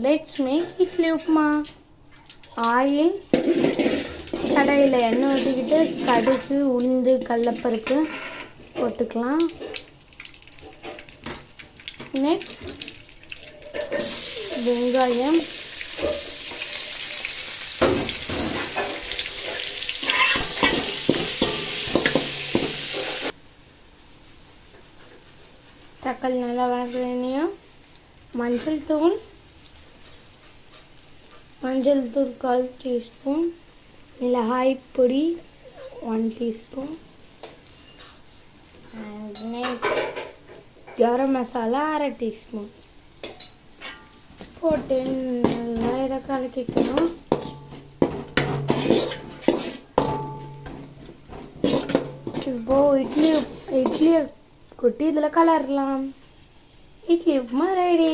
Let's make idli upma. Oil, கடாயில் எண்ணெய் ஊற்றிக்கிட்டு கடுகு, உளுந்து, கடலைப்பருப்பு போட்டுக்கலாம். நெக்ஸ்ட் வெங்காயம், தக்காளி நல்லா வதங்கினோம். மஞ்சள் தூள் 1 டீஸ்பூன், மிளகாய் பொடி 1 டீஸ்பூன், கரம் மசாலா 1/2 டீஸ்பூன் போட்டு நல்லா இதை கலக்கிக்கணும். இப்போ இட்லியை கொட்டி இதில் கலரலாம். இட்லி உப்புமா ரெடி.